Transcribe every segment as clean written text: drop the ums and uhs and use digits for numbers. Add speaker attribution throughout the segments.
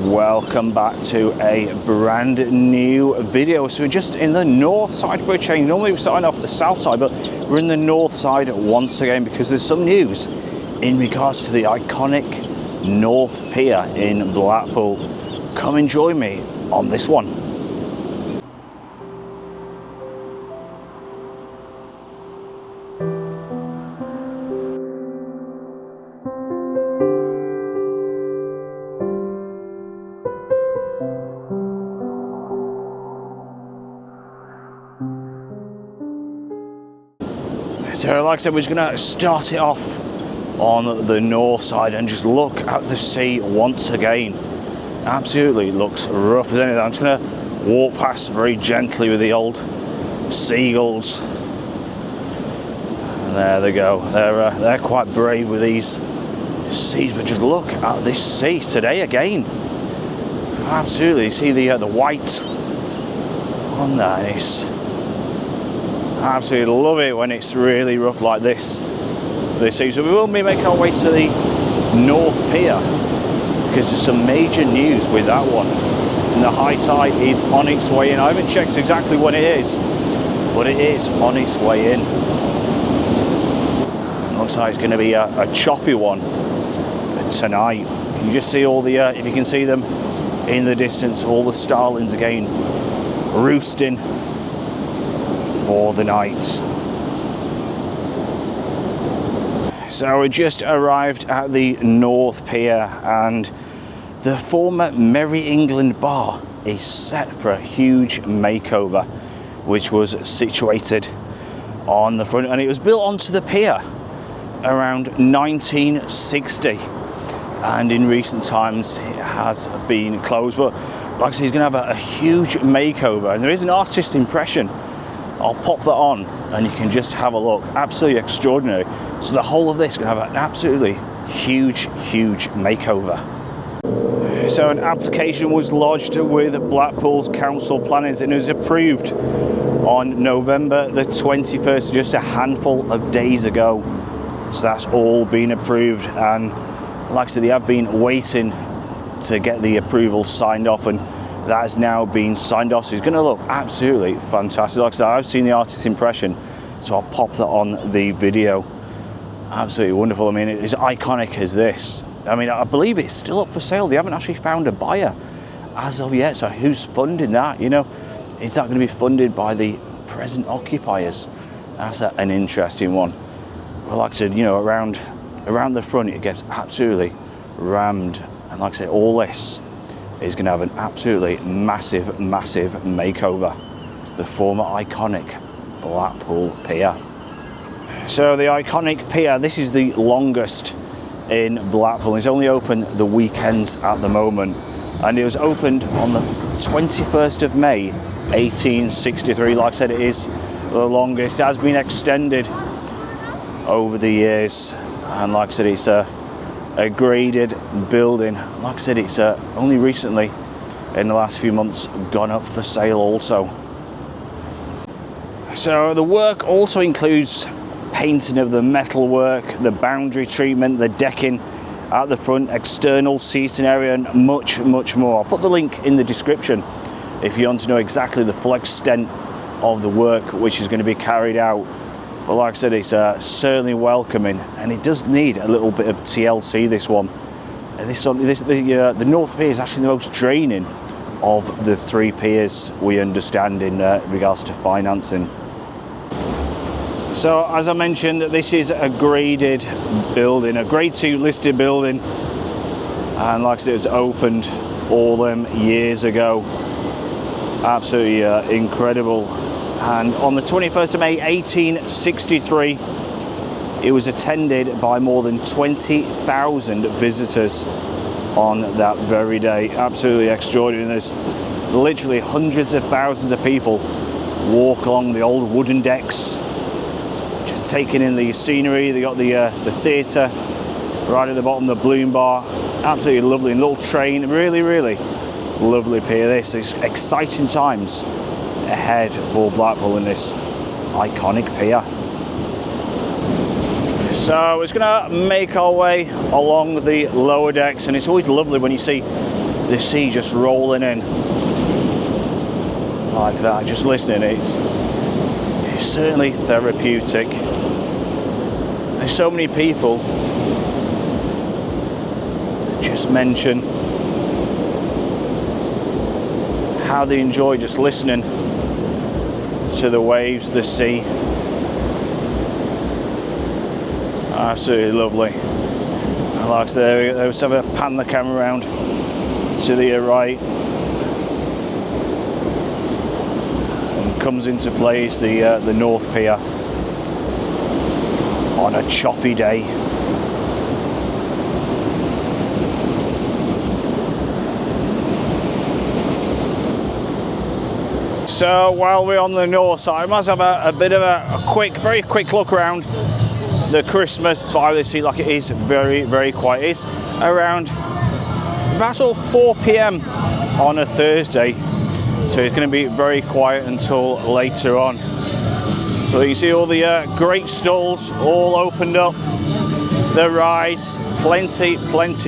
Speaker 1: Welcome back to a brand new video. So we're just in the north side for a change. Normally we're starting off at the south side, but we're in the north side once again because there's some news in regards to the iconic North Pier in Blackpool. Come and join me on this one. So like I said, we're just going to start it off on the north side and just look at the sea once again. Absolutely looks rough as anything. I'm just going to walk past very gently with the old seagulls. And there they go. They're quite brave with these seas, but just look at this sea today again. Absolutely, you see the white on there. Absolutely love it when it's really rough like this. So we will be making our way to the North Pier because there's some major news with that one. And the high tide is on its way in. I haven't checked exactly when it is, but it is on its way in. It looks like it's going to be a choppy one tonight. You can just see all the, if you can see them in the distance, all the starlings again roosting for the night. So we just arrived at the North Pier and the former Merrie England Bar is set for a huge makeover, which was situated on the front, and it was built onto the pier around 1960, and in recent times it has been closed, but like I said, he's going to have a huge makeover, and there is an artist impression. I'll pop that on and you can just have a look. Absolutely extraordinary. So the whole of this is going to have an absolutely huge makeover. So an application was lodged with Blackpool's council planners and it was approved on November the 21st, just a handful of days ago. So that's all been approved, and like I said, they have been waiting to get the approval signed off, and that has now been signed off, so it's going to look absolutely fantastic. Like I said, I've seen the artist's impression, so I'll pop that on the video. Absolutely wonderful. I mean, it's iconic as this. I mean, I believe it's still up for sale. They haven't actually found a buyer as of yet, so who's funding that? You know, is that going to be funded by the present occupiers? That's an interesting one. Well, like I said, you know, around the front, it gets absolutely rammed, and like I said, all this is going to have an absolutely massive makeover. The former iconic Blackpool Pier. So the iconic pier, this is the longest in Blackpool. It's only open the weekends at the moment, and it was opened on the 21st of May 1863. Like I said, it is the longest. It has been extended over the years, and like I said, it's a graded building. Like I said, it's only recently in the last few months gone up for sale also. So the work also includes painting of the metalwork, the boundary treatment, the decking at the front, external seating area, and much more. I'll put the link in the description if you want to know exactly the full extent of the work which is going to be carried out. But like I said, it's certainly welcoming, and it does need a little bit of TLC, this one. The North Pier is actually the most draining of the three piers, we understand, in regards to financing. So as I mentioned, this is a graded building, a grade 2 listed building, and like I said, it was opened all them years ago. Absolutely incredible. And on the 21st of May 1863, it was attended by more than 20,000 visitors on that very day. Absolutely extraordinary. There's literally hundreds of thousands of people walk along the old wooden decks, just taking in the scenery. They got the theatre right at the bottom, the Balloon Bar. Absolutely lovely, and little train. Really lovely pier. This is exciting times ahead for Blackpool in this iconic pier. So it's going to make our way along the lower decks, and it's always lovely when you see the sea just rolling in like that, just listening. It's certainly therapeutic. There's so many people that just mention how they enjoy just listening to the waves, the sea. Absolutely lovely. And like I said, let's have a pan the camera around to the right. And comes into place the North Pier on a choppy day. So while we're on the north side, I must have a bit of a very quick look around the Christmas by the sea. Like, it is very, very quiet. It's around about sort of 4 p.m. on a Thursday, so it's going to be very quiet until later on. So you see all the great stalls all opened up, the rides, plenty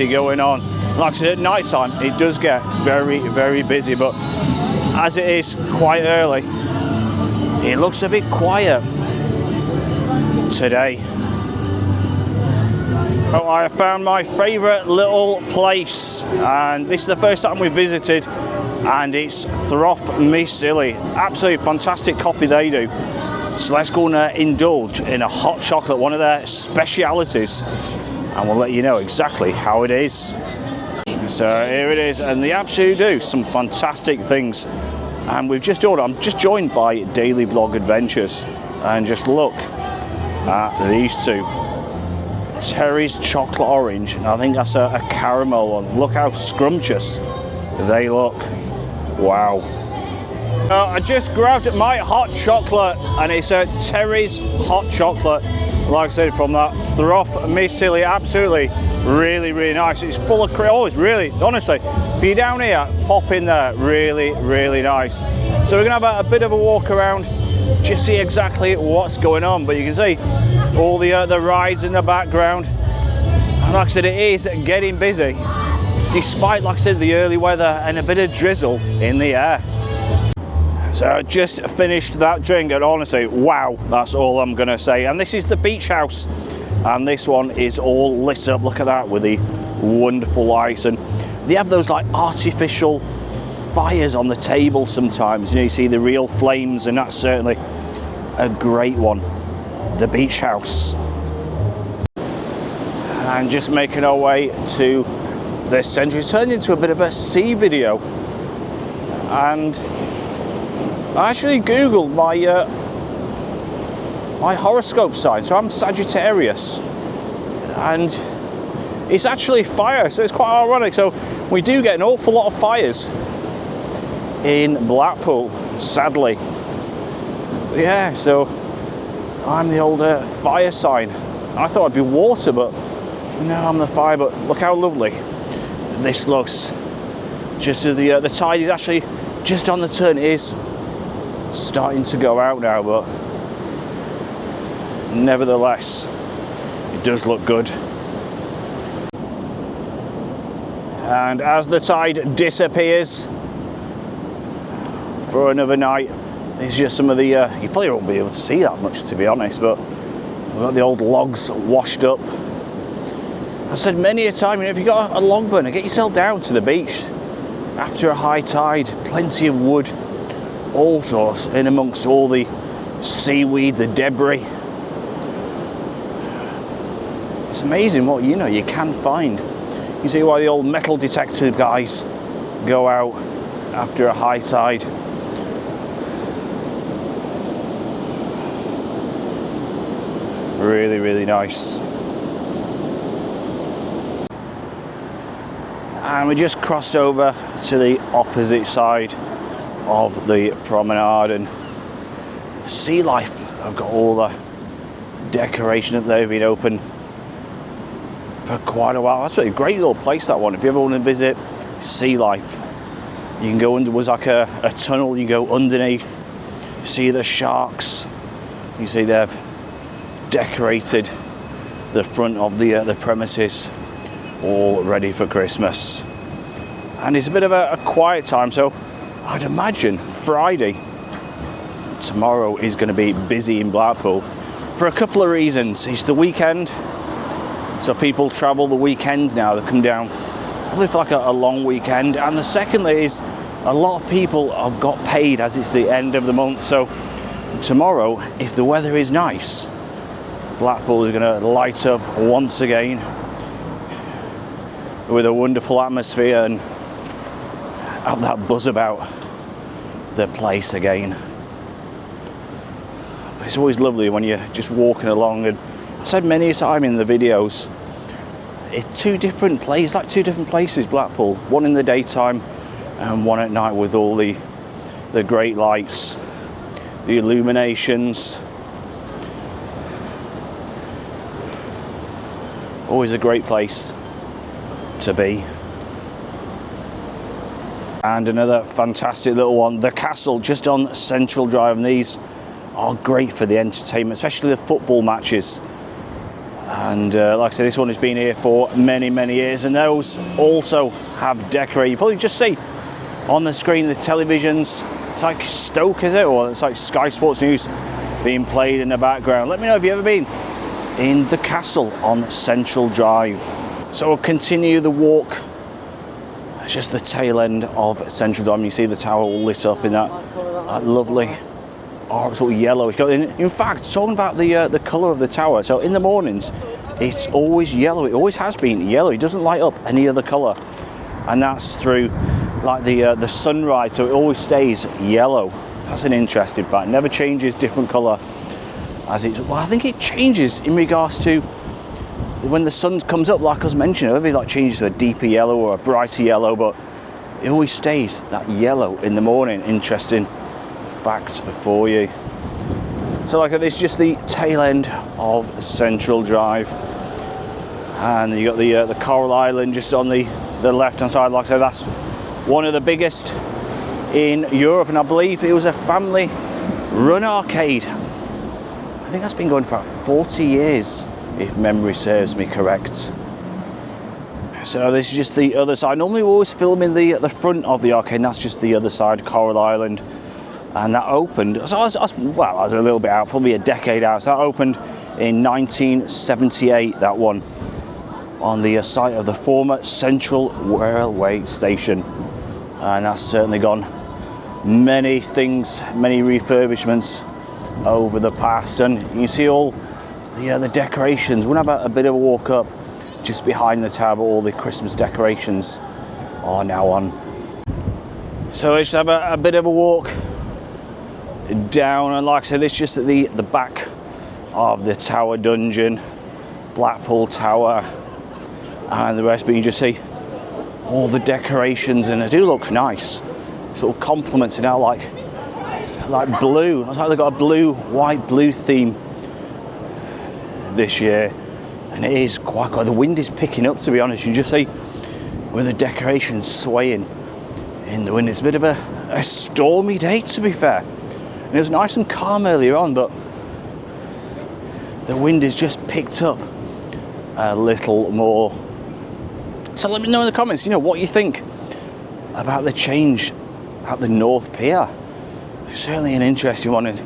Speaker 1: going on. Like I said, at night time it does get very, very busy, but as it is quite early, it looks a bit quiet today. Well, I found my favourite little place, and this is the first time we visited, and it's Froth Silly. Absolutely fantastic coffee they do. So let's go and indulge in a hot chocolate, one of their specialities, and we'll let you know exactly how it is. So here it is, and they absolutely do some fantastic things. And we've just ordered, I'm just joined by Daily Vlog Adventures, and just look at these two. Terry's chocolate orange, and I think that's a caramel one. Look how scrumptious they look. Wow. I just grabbed my hot chocolate, and it's a Terry's hot chocolate. Like I said, from that Froth Silly, absolutely really, really nice. It's full of cream. Oh, it's really, honestly, if you're down here, pop in there. Really, really nice. So we're gonna have a bit of a walk around, just see exactly what's going on. But you can see all the rides in the background. And like I said, it is getting busy, despite, like I said, the early weather and a bit of drizzle in the air. So I just finished that drink, and honestly, wow, that's all I'm gonna say. And this is the beach house, and this one is all lit up. Look at that, with the wonderful lights, and they have those like artificial fires on the table sometimes. You know, you see the real flames, and that's certainly a great one. The beach house. And just making our way to the centre. It turned into a bit of a sea video, and I actually googled my horoscope sign. So I'm Sagittarius, and it's actually fire, so it's quite ironic. So we do get an awful lot of fires in Blackpool, sadly. Yeah, so I'm the old fire sign. I thought I'd be water, but no, I'm the fire. But look how lovely this looks. Just as the tide is actually just on the turn. It is starting to go out now, but nevertheless, it does look good. And as the tide disappears for another night, there's just some of the, you probably won't be able to see that much, to be honest, but we've got the old logs washed up. I've said many a time, you know, if you've got a log burner, get yourself down to the beach after a high tide. Plenty of wood, all sorts, in amongst all the seaweed, the debris. It's amazing what you can find. You see why the old metal detector guys go out after a high tide. Really, really nice. And we just crossed over to the opposite side of the promenade, and Sea Life. I've got all the decoration up there. They've been open for quite a while. That's a great little place, that one. If you ever want to visit Sea Life, you can go under. Was like a tunnel. You can go underneath, see the sharks. You see they've decorated the front of the premises, all ready for Christmas. and it's a bit of a quiet time, so I'd imagine Friday, tomorrow, is going to be busy in Blackpool for a couple of reasons. It's the weekend, so people travel the weekends now. They come down probably for like a long weekend, and the secondly is a lot of people have got paid as it's the end of the month. So tomorrow, if the weather is nice, Blackpool is going to light up once again with a wonderful atmosphere and have that buzz about the place again. But it's always lovely when you're just walking along, and I said many a time in the videos, it's two different places, Blackpool. One in the daytime and one at night with all the great lights, the illuminations. Always a great place to be. And another fantastic little one, the Castle, just on Central Drive, and these are great for the entertainment, especially the football matches. And like I say, this one has been here for many, many years, and those also have decorated. You probably just see on the screen the televisions. It's like Stoke, is it? Or it's like Sky Sports News being played in the background. Let me know if you've ever been in the Castle on Central Drive. So we'll continue the walk. It's just the tail end of Central Drive. You see the tower all lit up in that lovely sort of yellow. In fact, talking about the colour of the tower, so in the mornings it's always yellow. It always has been yellow. It doesn't light up any other colour, and that's through like the sunrise, so it always stays yellow. That's an interesting fact. It never changes different colour as it's. Well, I think it changes in regards to when the sun comes up, like I was mentioning. Maybe like changes to a deeper yellow or a brighter yellow, but it always stays that yellow in the morning. Interesting fact for you. So like this is just the tail end of Central Drive, and you got the Coral Island just on the left hand side. Like I said, that's one of the biggest in Europe, and I believe it was a family run arcade. I think that's been going for about 40 years, if memory serves me correct. So this is just the other side. Normally we always film in the front of the arcade, and that's just the other side, Coral Island. And that opened, so I was a little bit out, probably a decade out. So that opened in 1978, that one, on the site of the former Central Railway Station. And that's certainly gone many things, many refurbishments over the past. And you can see all the decorations. We'll have a bit of a walk up just behind the tower. All the Christmas decorations are now on. So let's have a bit of a walk down, and like I said, this is just at the back of the Tower Dungeon, Blackpool Tower, and the rest. But you just see all the decorations, and they do look nice. Sort of complementing out like blue. It's like they've got a white blue theme this year, and it is quite good. The wind is picking up, to be honest. You just see with the decorations swaying in the wind. It's a bit of a stormy day, to be fair. It was nice and calm earlier on, but the wind has just picked up a little more. So let me know in the comments, what you think about the change at the North Pier. It's certainly an interesting one, and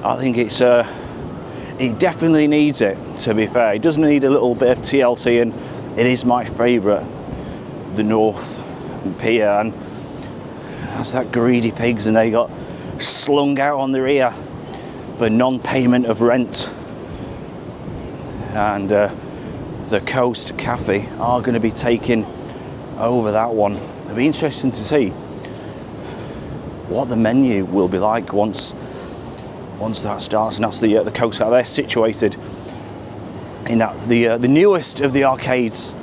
Speaker 1: I think it definitely needs it, to be fair. It does need a little bit of TLC, and it is my favourite, the North Pier, and that's that greedy pigs, and they got slung out on their ear for non-payment of rent. And the Coast Cafe are going to be taking over that one. It'll be interesting to see what the menu will be like once that starts. And that's the Coast Cafe. They're situated in the newest of the arcades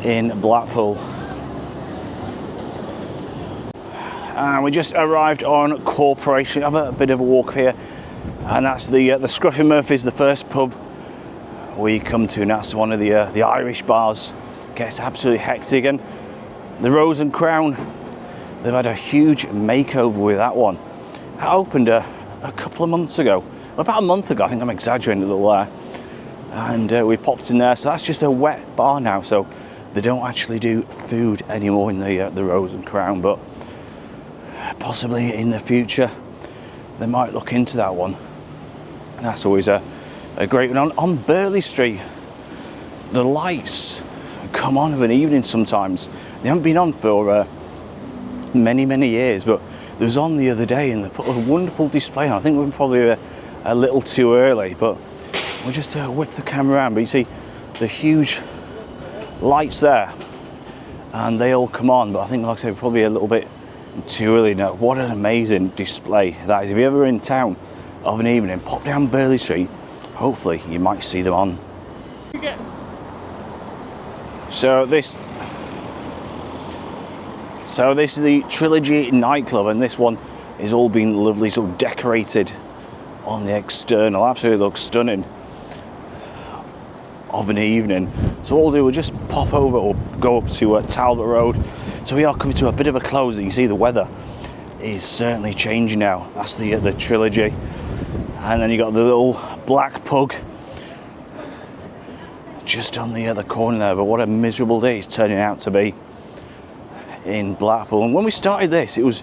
Speaker 1: in Blackpool. And we just arrived on Corporation. Have a bit of a walk here, and that's the Scruffy Murphy's, the first pub we come to, and that's one of the Irish bars. Gets absolutely hectic, and the Rose and Crown, they've had a huge makeover with that one. That opened a couple of months ago, about a month ago. I think I'm exaggerating a little there. And we popped in there. So that's just a wet bar now. So they don't actually do food anymore in the Rose and Crown, but possibly in the future they might look into that one. And that's always a great one. On Burley Street, the lights come on of an evening sometimes. They haven't been on for many years, but there was on the other day and they put a wonderful display on. I think we were probably a little too early, but we'll just whip the camera around. But you see the huge lights there and they all come on, but I think, like I said, probably a little bit too early now. What an amazing display that is. If you're ever in town of an evening, pop down Burley Street, hopefully you might see them on. So this is the Trilogy nightclub, and this one is all been lovely, so decorated on the external. Absolutely looks stunning of an evening. So what we'll do, we'll just pop over or go up to Talbot Road. So we are coming to a bit of a close. You can see the weather is certainly changing now. That's the Trilogy, and then you got the little Black Pug just on the other corner there. But what a miserable day it's turning out to be in Blackpool. And when we started this, it was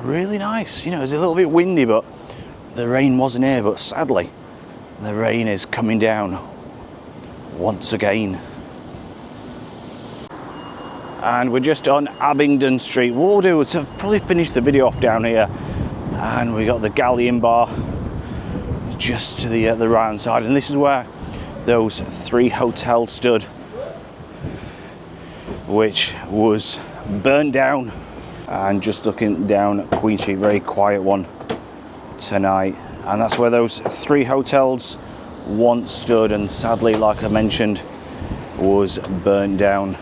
Speaker 1: really nice. You know, it was a little bit windy, but the rain wasn't here. But sadly, the rain is coming down once again. And we're just on Abingdon Street. What we'll do is probably finish the video off down here, and we got the Galleon Bar just to the right hand side, and this is where those 3 hotels stood, which was burnt down. And just looking down at Queen Street, very quiet one tonight, and that's where those 3 hotels once stood, and sadly, like I mentioned, was burnt down.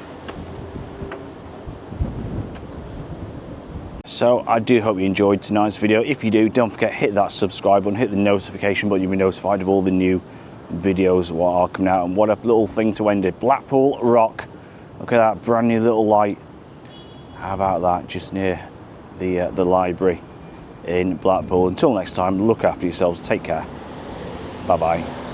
Speaker 1: So I do hope you enjoyed tonight's video. If you do, don't forget, hit that subscribe button, hit the notification button. You'll be notified of all the new videos what are coming out. And what a little thing to end it. Blackpool Rock. Look at that brand new little light. How about that, just near the library in Blackpool. Until next time, look after yourselves. Take care. Bye bye.